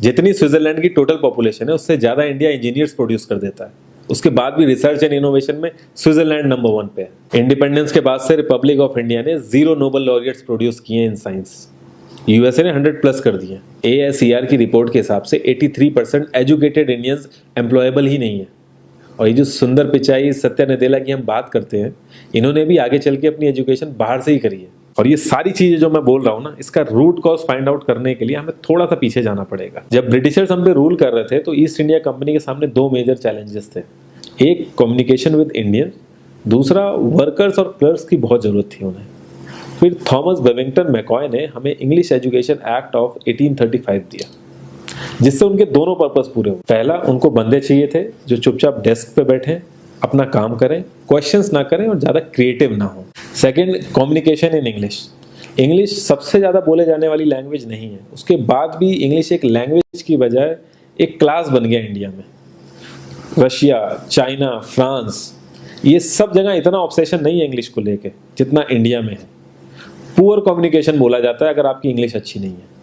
जितनी स्विट्जरलैंड की total population है उससे ज़्यादा इंडिया इंजीनियर्स प्रोड्यूस कर देता है। उसके बाद भी रिसर्च एंड इनोवेशन में स्विट्जरलैंड नंबर 1 पे है। इंडिपेंडेंस के बाद से रिपब्लिक ऑफ इंडिया ने 0 नोबेल लॉरियट्स प्रोड्यूस किए इन साइंस। यूएसए ने 100+ कर दिए। ASER की रिपोर्ट के हिसाब से 83% एजुकेटेड इंडियंस एम्प्लॉयबल ही नहीं है। और ये जो सुंदर पिचाई, सत्या नदेला की हम बात करते हैं, इन्होंने भी आगे चल के अपनी एजुकेशन बाहर से ही करी है। और ये सारी चीजें जो मैं बोल रहा हूँ ना, इसका रूट कॉज फाइंड आउट करने के लिए हमें थोड़ा सा पीछे जाना पड़ेगा। जब ब्रिटिशर्स हम पे रूल कर रहे थे तो ईस्ट इंडिया कंपनी के सामने 2 मेजर चैलेंजेस थे। एक कम्युनिकेशन विद इंडियन, दूसरा वर्कर्स और क्लर्क्स की बहुत जरूरत थी उन्हें। फिर थॉमस बेविंगटन मैकॉय ने हमें इंग्लिश एजुकेशन एक्ट ऑफ 1835 दिया, जिससे उनके दोनों पर्पस पूरे हुए। पहला, उनको बंदे चाहिए थे जो चुपचाप डेस्क पे बैठे, अपना काम करें, क्वेश्चंस ना करें और ज़्यादा क्रिएटिव ना हो। Second, communication in English. English सबसे ज़्यादा बोले जाने वाली लैंग्वेज नहीं है, उसके बाद भी इंग्लिश एक लैंग्वेज की बजाय एक क्लास बन गया इंडिया में। रशिया, चाइना, फ्रांस, ये सब जगह इतना ऑब्सेशन नहीं है इंग्लिश को लेके जितना इंडिया में है। पुअर कम्युनिकेशन बोला जाता है अगर आपकी इंग्लिश अच्छी नहीं है,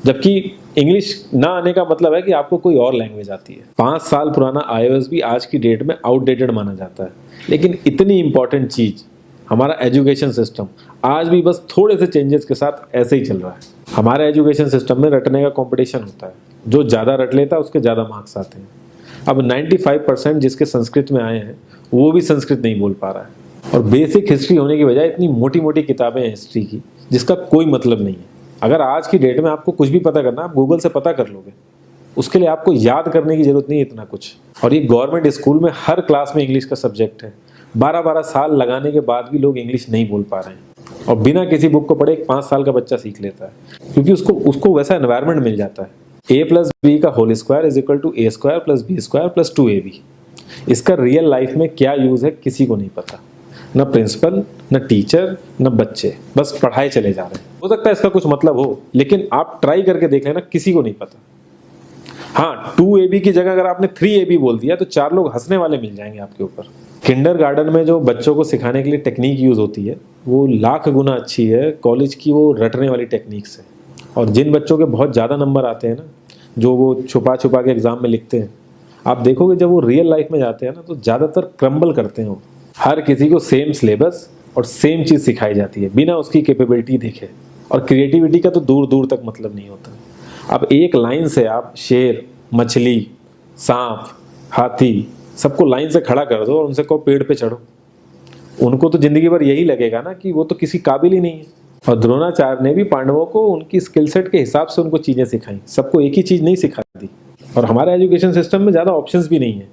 जबकि इंग्लिश ना आने का मतलब है कि आपको कोई और लैंग्वेज आती है। 5 साल पुराना iOS भी आज की डेट में आउटडेटेड माना जाता है। लेकिन इतनी इंपॉर्टेंट चीज हमारा एजुकेशन सिस्टम आज भी बस थोड़े से चेंजेस के साथ ऐसे ही चल रहा है। हमारे एजुकेशन सिस्टम में रटने का कंपटीशन होता है, जो ज़्यादा रट लेता है उसके ज़्यादा मार्क्स आते हैं। अब 95% जिसके संस्कृत में आए हैं वो भी संस्कृत नहीं बोल पा रहा है। और बेसिक हिस्ट्री होने की बजाय इतनी मोटी मोटी किताबें हैं हिस्ट्री की जिसका कोई मतलब नहीं है। अगर आज की डेट में आपको कुछ भी पता करना है, आप गूगल से पता कर लोगे। उसके लिए आपको याद करने की जरूरत नहीं है इतना कुछ। और ये गवर्नमेंट स्कूल में हर क्लास में इंग्लिश का सब्जेक्ट है। 12-12 साल लगाने के बाद भी लोग इंग्लिश नहीं बोल पा रहे हैं। और बिना किसी बुक को पढ़े एक 5 साल का बच्चा सीख लेता है, क्योंकि उसको वैसा एनवायरनमेंट मिल जाता है। a+b का whole square is equal to a² + b² + 2ab। इसका रियल लाइफ में क्या यूज है किसी को नहीं पता, न प्रिंसिपल, न टीचर, न बच्चे, बस पढ़ाए चले जा रहे हैं। हो सकता है इसका कुछ मतलब हो, लेकिन आप ट्राई करके देख लेना, किसी को नहीं पता। हाँ, 2ab की जगह अगर आपने 3ab बोल दिया तो 4 लोग हंसने वाले मिल जाएंगे आपके ऊपर। किंडरगार्टन में जो बच्चों को सिखाने के लिए टेक्निक यूज होती है वो लाख गुना अच्छी है कॉलेज की वो रटने वाली टेक्निक से। और जिन बच्चों के बहुत ज़्यादा नंबर आते हैं ना, जो वो छुपा छुपा के एग्जाम में लिखते हैं, आप देखोगे जब वो रियल लाइफ में जाते हैं ना तो ज़्यादातर क्रम्बल करते हैं वो। हर किसी को सेम सिलेबस और सेम चीज़ सिखाई जाती है बिना उसकी कैपेबिलिटी देखे। और क्रिएटिविटी का तो दूर दूर तक मतलब नहीं होता। अब एक लाइन से आप शेर, मछली, सांप, हाथी सबको लाइन से खड़ा कर दो और उनसे कहो पेड़ पे चढ़ो, उनको तो जिंदगी भर यही लगेगा ना कि वो तो किसी काबिल ही नहीं है। और द्रोणाचार्य ने भी पांडवों को उनकी स्किल सेट के हिसाब से उनको चीज़ें सिखाई, सबको एक ही चीज़ नहीं सिखा दी। और हमारे एजुकेशन सिस्टम में ज़्यादा ऑप्शंस भी नहीं है।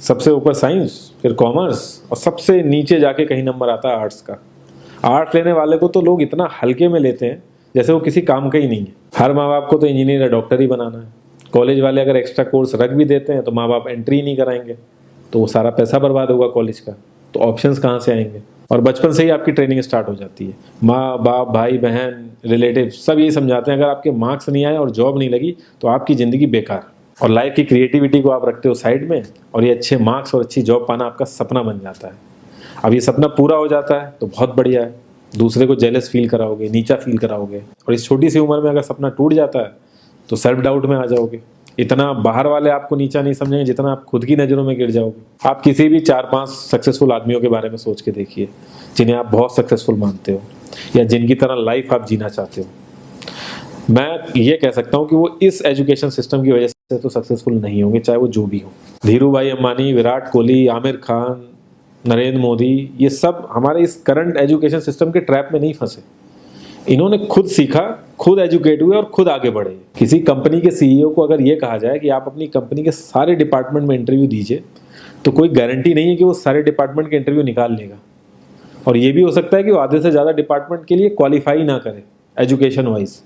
सबसे ऊपर साइंस, फिर कॉमर्स, और सबसे नीचे जाके कहीं नंबर आता है आर्ट्स का। आर्ट्स लेने वाले को तो लोग इतना हल्के में लेते हैं जैसे वो किसी काम का ही नहीं है। हर माँ बाप को तो इंजीनियर या डॉक्टर ही बनाना है। कॉलेज वाले अगर एक्स्ट्रा कोर्स रख भी देते हैं तो माँ बाप एंट्री नहीं कराएंगे, तो वो सारा पैसा बर्बाद होगा कॉलेज का। तो ऑप्शंस कहाँ से आएंगे? और बचपन से ही आपकी ट्रेनिंग स्टार्ट हो जाती है। माँ बाप, भाई बहन, रिलेटिव सब यही समझाते हैं अगर आपके मार्क्स नहीं आए और जॉब नहीं लगी तो आपकी ज़िंदगी बेकार। और लाइफ की क्रिएटिविटी को आप रखते हो साइड में, और ये अच्छे मार्क्स और अच्छी जॉब पाना आपका सपना बन जाता है। अब ये सपना पूरा हो जाता है तो बहुत बढ़िया है, दूसरे को जेलस फील कराओगे, नीचा फील कराओगे। और इस छोटी सी उम्र में अगर सपना टूट जाता है तो सेल्फ डाउट में आ जाओगे। इतना बाहर वाले आपको नीचा नहीं समझेंगे जितना आप खुद की नज़रों में गिर जाओगे। आप किसी भी 4-5 सक्सेसफुल आदमियों के बारे में सोच के देखिए जिन्हें आप बहुत सक्सेसफुल मानते हो या जिनकी तरह लाइफ आप जीना चाहते हो। मैं ये कह सकता हूँ कि वो इस एजुकेशन सिस्टम की वजह से तो सक्सेसफुल नहीं होंगे, चाहे वो जो भी हो। धीरू भाई अंबानी, विराट कोहली, आमिर खान, नरेंद्र मोदी, ये सब हमारे इस करंट एजुकेशन सिस्टम के ट्रैप में नहीं फंसे। इन्होंने खुद सीखा, खुद एजुकेट हुए और खुद आगे बढ़े। किसी कंपनी के सीईओ को अगर ये कहा जाए कि आप अपनी कंपनी के सारे डिपार्टमेंट में इंटरव्यू दीजिए, तो कोई गारंटी नहीं है कि वो सारे डिपार्टमेंट के इंटरव्यू निकाल लेगा। और ये भी हो सकता है कि वो आधे से ज़्यादा डिपार्टमेंट के लिए क्वालिफाई ना करे एजुकेशन वाइज,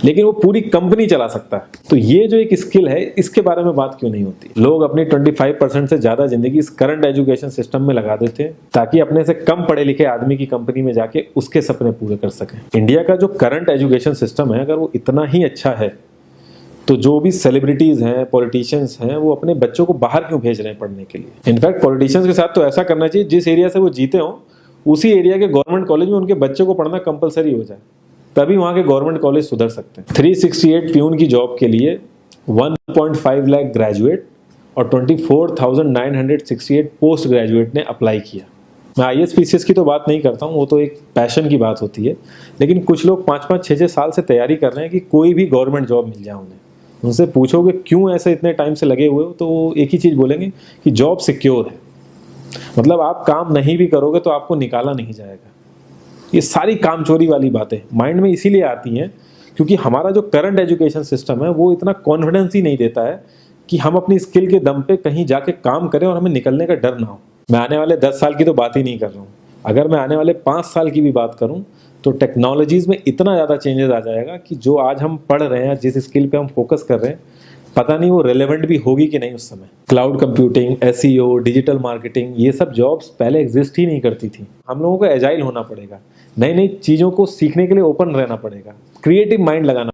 लेकिन वो पूरी कंपनी चला सकता है। तो ये जो एक स्किल है, इसके बारे में बात क्यों नहीं होती? लोग अपनी 25% से ज्यादा जिंदगी इस करंट एजुकेशन सिस्टम में लगा देते हैं ताकि अपने से कम पढ़े लिखे आदमी की कंपनी में जाके उसके सपने पूरे कर सकें। इंडिया का जो करंट एजुकेशन सिस्टम है, अगर वो इतना ही अच्छा है तो जो भी सेलिब्रिटीज हैं, पॉलिटिशियंस हैं, वो अपने बच्चों को बाहर क्यों भेज रहे हैं पढ़ने के लिए? इनफैक्ट पॉलिटिशियंस के साथ तो ऐसा करना चाहिए, जिस एरिया से वो जीते हों उसी एरिया के गवर्नमेंट कॉलेज में उनके बच्चों को पढ़ना कंपलसरी हो जाए, तभी वहाँ के गवर्नमेंट कॉलेज सुधर सकते हैं। 368 प्यून की जॉब के लिए 1.5 लाख ग्रेजुएट और 24,968 पोस्ट ग्रेजुएट ने अप्लाई किया। मैं IAS PCS की तो बात नहीं करता हूँ, वो तो एक पैशन की बात होती है, लेकिन कुछ लोग 5-5, 6-6 साल से तैयारी कर रहे हैं कि कोई भी गवर्नमेंट जॉब मिल जाए उन्हें। उनसे पूछोगे क्यों ऐसे इतने टाइम से लगे हुए हो, तो वो एक ही चीज़ बोलेंगे कि जॉब सिक्योर है। मतलब आप काम नहीं भी करोगे तो आपको निकाला नहीं जाएगा। ये सारी कामचोरी वाली बातें माइंड में इसीलिए आती हैं क्योंकि हमारा जो करंट एजुकेशन सिस्टम है वो इतना कॉन्फिडेंस ही नहीं देता है कि हम अपनी स्किल के दम पे कहीं जाके काम करें और हमें निकलने का डर ना हो। मैं आने वाले 10 साल की तो बात ही नहीं कर रहा हूँ, अगर मैं आने वाले 5 साल की भी बात करूँ तो टेक्नोलॉजीज़ में इतना ज़्यादा चेंजेस आ जाएगा कि जो आज हम पढ़ रहे हैं, जिस स्किल पे हम फोकस कर रहे हैं, पता नहीं वो रेलेवेंट भी होगी कि नहीं उस समय। Cloud computing, SEO, digital marketing, ये सब जॉब्स पहले एग्जिस्ट ही नहीं करती थी। हम लोगों को एजाइल होना पड़ेगा, नई नई चीज़ों को सीखने के लिए ओपन रहना पड़ेगा, क्रिएटिव माइंड लगाना